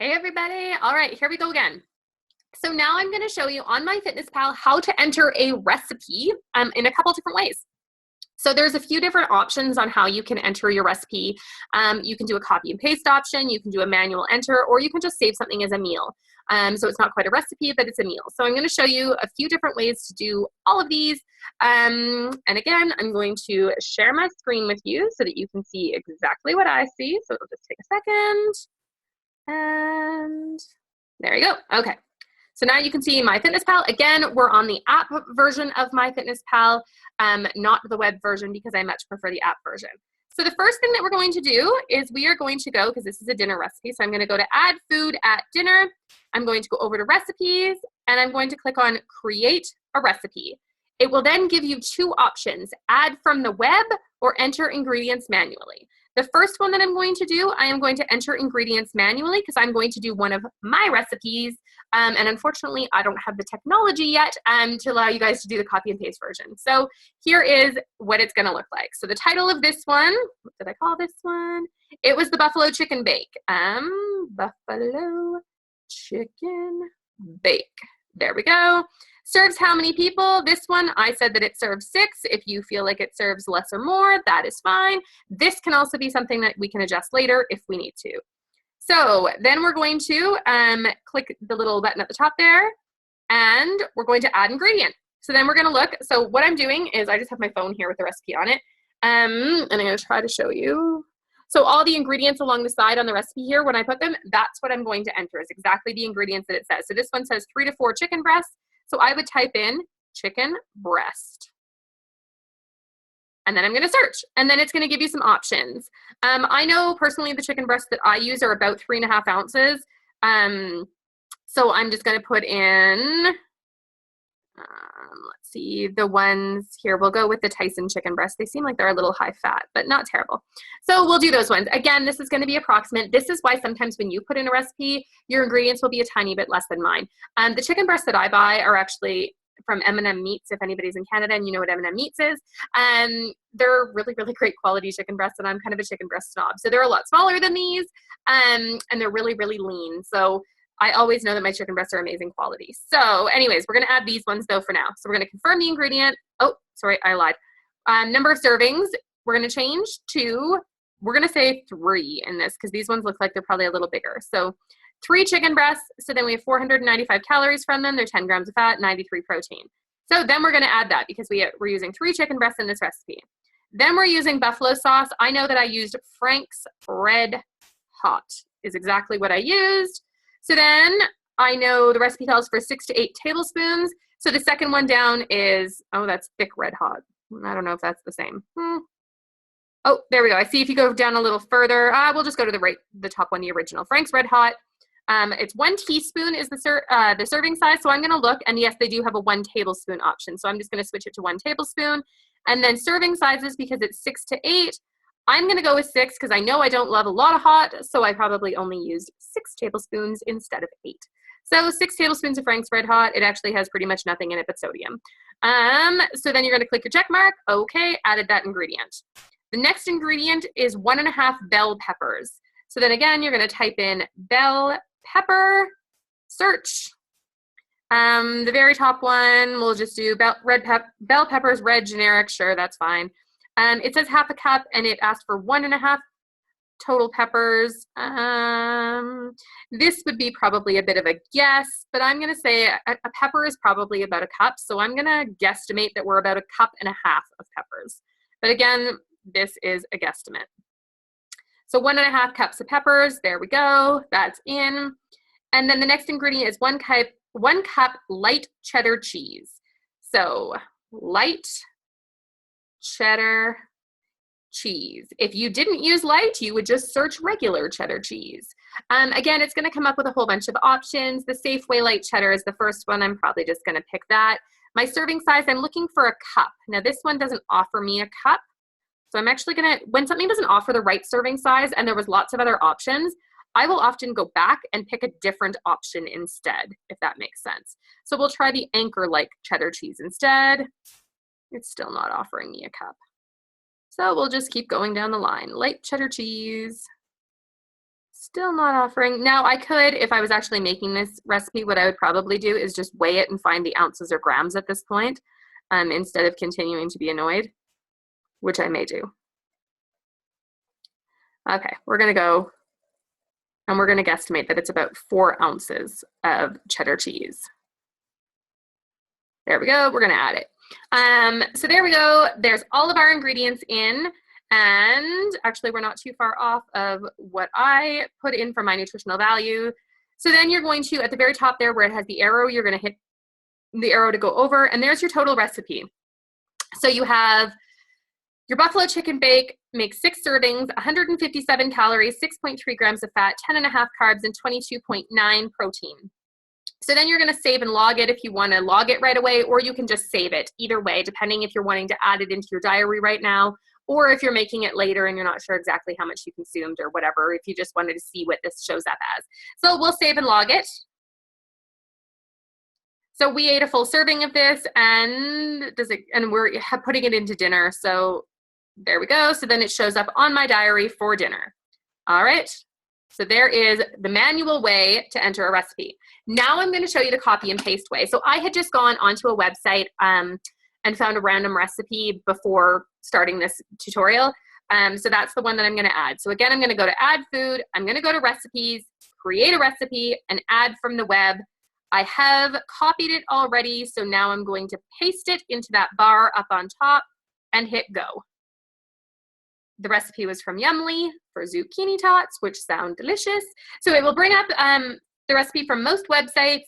Hey everybody. All right, here we go again. So now I'm going to show you on MyFitnessPal how to enter a recipe in a couple different ways. So there's a few different options on how you can enter your recipe. You can do a copy and paste option, you can do a manual enter, or you can just save something as a meal. So it's not quite a recipe, but it's a meal. So I'm going to show you a few different ways to do all of these. And again, I'm going to share my screen with you so that you can see exactly what I see. So it'll just take a second. And there you go. Okay. So now you can see MyFitnessPal. Again, we're on the app version of MyFitnessPal, not the web version because I much prefer the app version. So the first thing that we're going to do is we are going to go, because this is a dinner recipe, so I'm going to go to add food at dinner. I'm going to go over to recipes, and I'm going to click on create a recipe. It will then give you two options, add from the web or enter ingredients manually. The first one that I'm going to do, I am going to enter ingredients manually because I'm going to do one of my recipes. And unfortunately, I don't have the technology yet to allow you guys to do the copy and paste version. So here is what it's going to look like. So the title of this one, what did I call this one? It was the buffalo chicken bake. Buffalo chicken bake. There we go. Serves how many people? This one, I said that it serves 6. If you feel like it serves less or more, that is fine. This can also be something that we can adjust later if we need to. So then we're going to click the little button at the top there, and we're going to add ingredient. So then we're going to look. So what I'm doing is I just have my phone here with the recipe on it, and I'm going to try to show you. So all the ingredients along the side on the recipe here, when I put them, that's what I'm going to enter is exactly the ingredients that it says. So this one says 3 to 4 chicken breasts. So I would type in chicken breast. And then I'm going to search. And then it's going to give you some options. I know personally the chicken breasts that I use are about 3.5 ounces. So I'm just going to put in, let's see, the ones here. We'll go with the Tyson chicken breast. They seem like they're a little high fat, but not terrible. So we'll do those ones. Again, this is going to be approximate. This is why sometimes when you put in a recipe, your ingredients will be a tiny bit less than mine. The chicken breasts that I buy are actually from M&M Meats, if anybody's in Canada and you know what M&M Meats is. They're really, really great quality chicken breasts, and I'm kind of a chicken breast snob. So they're a lot smaller than these, and they're really, really lean. So I always know that my chicken breasts are amazing quality. So anyways, we're going to add these ones though for now. So we're going to confirm the ingredient. Oh, sorry, I lied. Number of servings, we're going to change to, we're going to say 3 in this because these ones look like they're probably a little bigger. So 3 chicken breasts. So then we have 495 calories from them. They're 10 grams of fat, 93 protein. So then we're going to add that because we're using 3 chicken breasts in this recipe. Then we're using buffalo sauce. I know that I used Frank's Red Hot is exactly what I used. So then I know the recipe calls for 6 to 8 tablespoons. So the second one down is, oh, that's thick red hot. I don't know if that's the same. Oh, there we go. I see if you go down a little further, we'll just go to the top one, the original. Frank's Red Hot. It's 1 teaspoon is the serving size. So I'm going to look, and yes, they do have a 1 tablespoon option. So I'm just going to switch it to 1 tablespoon. And then serving sizes, because it's 6 to 8, I'm going to go with 6 because I know I don't love a lot of hot, so I probably only used 6 tablespoons instead of 8. So 6 tablespoons of Frank's Red Hot. It actually has pretty much nothing in it but sodium. So then you're going to click your check mark. Okay, added that ingredient. The next ingredient is 1.5 bell peppers. So then again, you're going to type in bell pepper, search. The very top one, we'll just do bell peppers, red, generic. Sure, that's fine. It says 1/2 cup, and it asked for 1.5 total peppers. This would be probably a bit of a guess, but I'm going to say a pepper is probably about 1 cup. So I'm going to guesstimate that we're about 1.5 cups of peppers. But again, this is a guesstimate. So 1.5 cups of peppers. There we go. That's in. And then the next ingredient is 1 cup light cheddar cheese. So light cheddar cheese. If you didn't use light, you would just search regular cheddar cheese. Again, it's going to come up with a whole bunch of options. The Safeway light cheddar is the first one. I'm probably just going to pick that. My serving size, I'm looking for 1 cup. Now this one doesn't offer me 1 cup. So I'm actually going to, when something doesn't offer the right serving size and there was lots of other options, I will often go back and pick a different option instead, if that makes sense. So we'll try the Anchor-like cheddar cheese instead. It's still not offering me 1 cup. So we'll just keep going down the line. Light cheddar cheese, Still not offering. Now I could, if I was actually making this recipe, what I would probably do is just weigh it and find the ounces or grams at this point, instead of continuing to be annoyed, which I may do. Okay, we're gonna go and we're gonna guesstimate that it's about 4 ounces of cheddar cheese. There we go, we're gonna add it. So there we go, there's all of our ingredients in, and actually we're not too far off of what I put in for my nutritional value. So then you're going to, at the very top there where it has the arrow, you're gonna hit the arrow to go over, and there's your total recipe. So you have your buffalo chicken bake, make 6 servings, 157 calories, 6.3 grams of fat, 10.5 carbs, and 22.9 protein. So then you're gonna save and log it if you wanna log it right away, or you can just save it. Either way, depending if you're wanting to add it into your diary right now, or if you're making it later and you're not sure exactly how much you consumed or whatever, if you just wanted to see what this shows up as. So we'll save and log it. So we ate a full serving of this, and we're putting it into dinner. So there we go. So then it shows up on my diary for dinner. All right. So there is the manual way to enter a recipe. Now I'm going to show you the copy and paste way. So I had just gone onto a website and found a random recipe before starting this tutorial. So that's the one that I'm going to add. So again, I'm going to go to add food. I'm going to go to recipes, create a recipe, and add from the web. I have copied it already. So now I'm going to paste it into that bar up on top and hit go. The recipe was from Yumly for zucchini tots, which sound delicious. So it will bring up the recipe from most websites.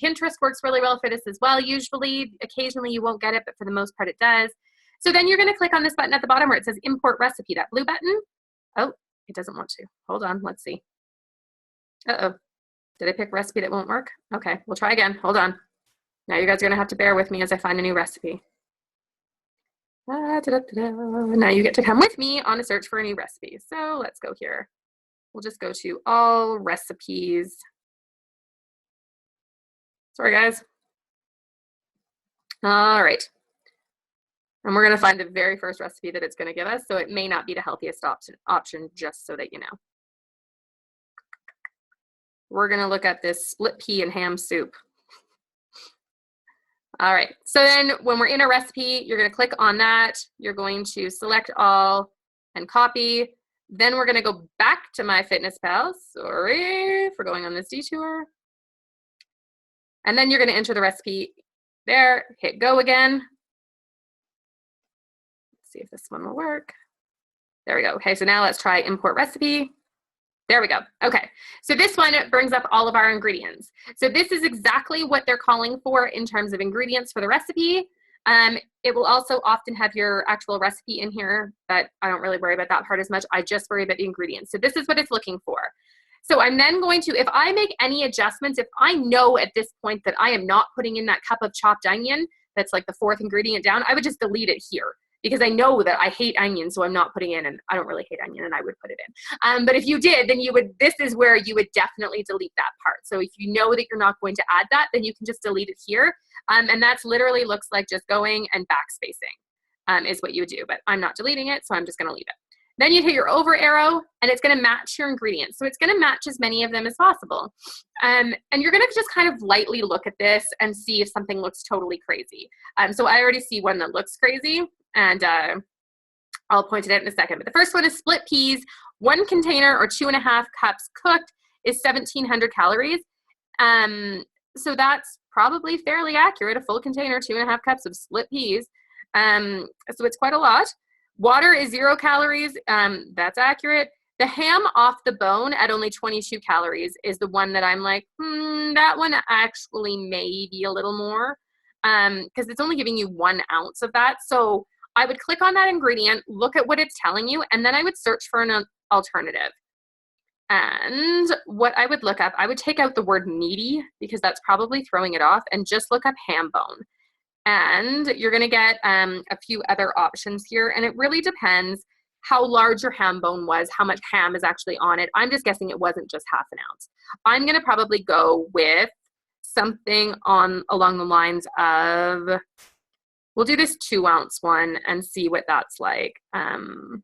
Pinterest works really well for this as well. Usually, occasionally you won't get it, but for the most part it does. So then you're gonna click on this button at the bottom where it says import recipe, that blue button. Oh, it doesn't want to. Hold on, let's see. Uh-oh, did I pick a recipe that won't work? Okay, we'll try again, hold on. Now you guys are gonna have to bear with me as I find a new recipe. Now you get to come with me on a search for a new recipe. So let's go here. We'll just go to all recipes. Sorry, guys. All right. And we're going to find the very first recipe that it's going to give us. So it may not be the healthiest option, just so that you know. We're going to look at this split pea and ham soup. All right, so then when we're in a recipe, you're gonna click on that. You're going to select all and copy. Then we're gonna go back to MyFitnessPal. Sorry for going on this detour. And then you're gonna enter the recipe there, hit go again. Let's see if this one will work. There we go. Okay, so now let's try import recipe. There we go. Okay, so this one brings up all of our ingredients. So this is exactly what they're calling for in terms of ingredients for the recipe. It will also often have your actual recipe in here, but I don't really worry about that part as much. I just worry about the ingredients. So this is what it's looking for. So I'm then going to, if I make any adjustments, if I know at this point that I am not putting in that cup of chopped onion, that's like the 4th ingredient down, I would just delete it here. Because I know that I hate onion, so I'm not putting in, and I don't really hate onion, and I would put it in. But if you did, then you would, this is where you would definitely delete that part. So if you know that you're not going to add that, then you can just delete it here. And that's literally looks like just going and backspacing is what you would do. But I'm not deleting it, so I'm just gonna leave it. Then you hit your over arrow, and it's gonna match your ingredients. So it's gonna match as many of them as possible. And you're gonna just kind of lightly look at this and see if something looks totally crazy. So I already see one that looks crazy. And I'll point it out in a second. But the first one is split peas. 1 container or 2.5 cups cooked is 1,700 calories. So that's probably fairly accurate. A full container, 2.5 cups of split peas. So it's quite a lot. Water is 0 calories. That's accurate. The ham off the bone at only 22 calories is the one that I'm like, that one actually may be a little more because it's only giving you 1 ounce of that. So I would click on that ingredient, look at what it's telling you, and then I would search for an alternative. And what I would look up, I would take out the word meaty because that's probably throwing it off, and just look up ham bone. And you're gonna get a few other options here, and it really depends how large your ham bone was, how much ham is actually on it. I'm just guessing it wasn't just 1/2 ounce. I'm gonna probably go with something along the lines of, we'll do this 2 ounce one and see what that's like. Because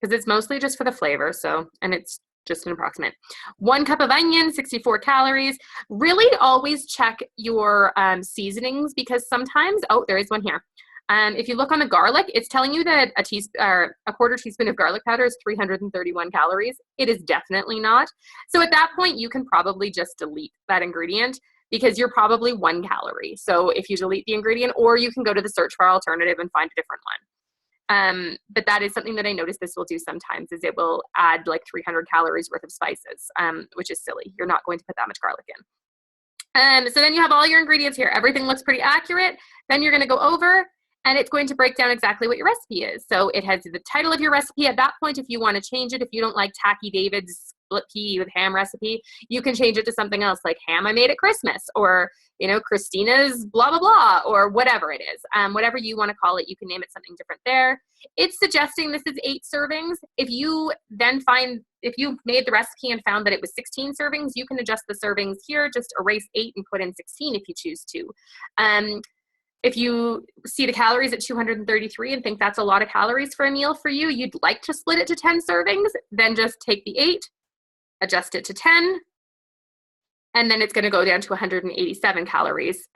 it's mostly just for the flavor, so, and it's just an approximate. 1 cup of onion, 64 calories. Really always check your seasonings, because sometimes, oh, there is one here. If you look on the garlic, it's telling you that a quarter teaspoon of garlic powder is 331 calories. It is definitely not. So at that point, you can probably just delete that ingredient, because you're probably 1 calorie. So if you delete the ingredient, or you can go to the search bar alternative and find a different one. But that is something that I notice this will do sometimes, is it will add like 300 calories worth of spices, which is silly. You're not going to put that much garlic in. So then you have all your ingredients here. Everything looks pretty accurate. Then you're going to go over, and it's going to break down exactly what your recipe is. So it has the title of your recipe. At that point, if you want to change it, if you don't like Tacky David's split pea with ham recipe, you can change it to something else, like ham I made at Christmas, or, you know, Christina's blah, blah, blah, or whatever it is. Whatever you want to call it, you can name it something different there. It's suggesting this is 8 servings. If you then if you made the recipe and found that it was 16 servings, you can adjust the servings here, just erase 8 and put in 16 if you choose to. If you see the calories at 233 and think that's a lot of calories for a meal for you, you'd like to split it to 10 servings, then just take the 8, adjust it to 10, and then it's going to go down to 187 calories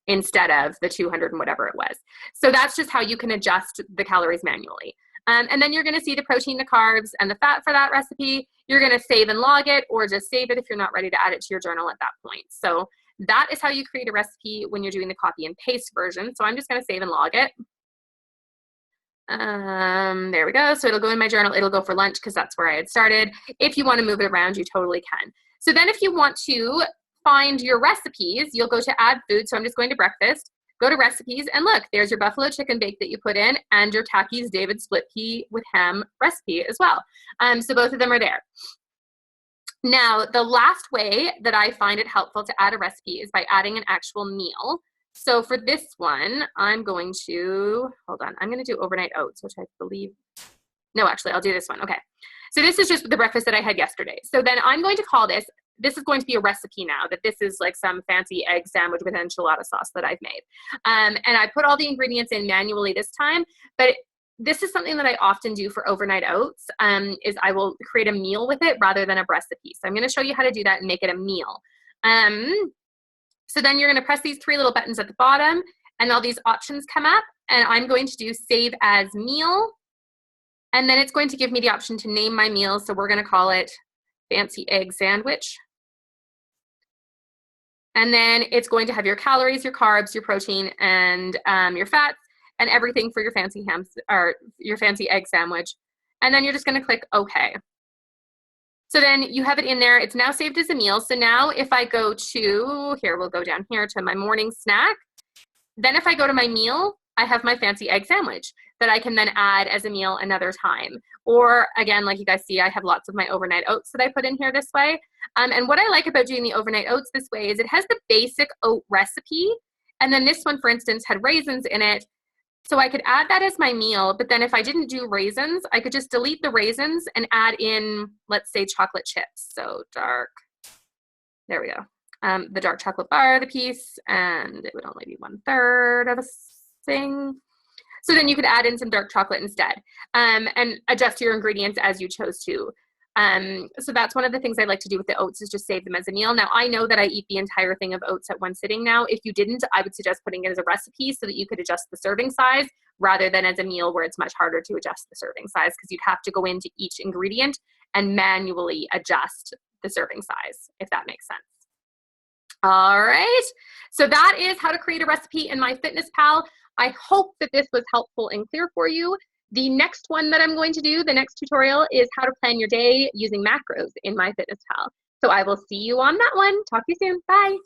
instead of the 200 and whatever it was. So that's just how you can adjust the calories manually. And then you're going to see the protein, the carbs, and the fat for that recipe. You're going to save and log it, or just save it if you're not ready to add it to your journal at that point. So that is how you create a recipe when you're doing the copy and paste version. So I'm just going to save and log it. There we go. So it'll go in my journal. It'll go for lunch, because that's where I had started. If you want to move it around, you totally can. So then if you want to find your recipes, you'll go to add food. So I'm just going to breakfast, go to recipes, and look, there's your buffalo chicken bake that you put in, and your Tacky's David split pea with ham recipe as well. So both of them are there. Now, the last way that I find it helpful to add a recipe is by adding an actual meal. So for this one, I'm going to, hold on, I'm going to do overnight oats, which I believe, no, actually, I'll do this one. Okay. So this is just the breakfast that I had yesterday. So then I'm going to call this is going to be a recipe now, that this is like some fancy egg sandwich with enchilada sauce that I've made. And I put all the ingredients in manually this time, but this is something that I often do for overnight oats, is I will create a meal with it rather than a recipe. So I'm going to show you how to do that and make it a meal. So then you're going to press these 3 little buttons at the bottom, and all these options come up, and I'm going to do save as meal. And then it's going to give me the option to name my meal. So we're going to call it fancy egg sandwich. And then it's going to have your calories, your carbs, your protein, and your fats, and everything for your fancy ham or your fancy egg sandwich. And then you're just going to click OK. So then you have it in there. It's now saved as a meal. So now if I go to, here, we'll go down here to my morning snack. Then if I go to my meal, I have my fancy egg sandwich that I can then add as a meal another time. Or again, like you guys see, I have lots of my overnight oats that I put in here this way. And what I like about doing the overnight oats this way is it has the basic oat recipe. And then this one, for instance, had raisins in it. So I could add that as my meal, but then if I didn't do raisins, I could just delete the raisins and add in, let's say, chocolate chips. So dark, there we go. The dark chocolate bar, the piece, and it would only be 1/3 of a thing. So then you could add in some dark chocolate instead, and adjust your ingredients as you chose to. So that's one of the things I like to do with the oats, is just save them as a meal. Now I know that I eat the entire thing of oats at one sitting now. If you didn't, I would suggest putting it as a recipe so that you could adjust the serving size rather than as a meal where it's much harder to adjust the serving size, because you'd have to go into each ingredient and manually adjust the serving size, if that makes sense. All right, so that is how to create a recipe in MyFitnessPal. I hope that this was helpful and clear for you. The next one that I'm going to do, the next tutorial, is how to plan your day using macros in MyFitnessPal. So I will see you on that one. Talk to you soon. Bye.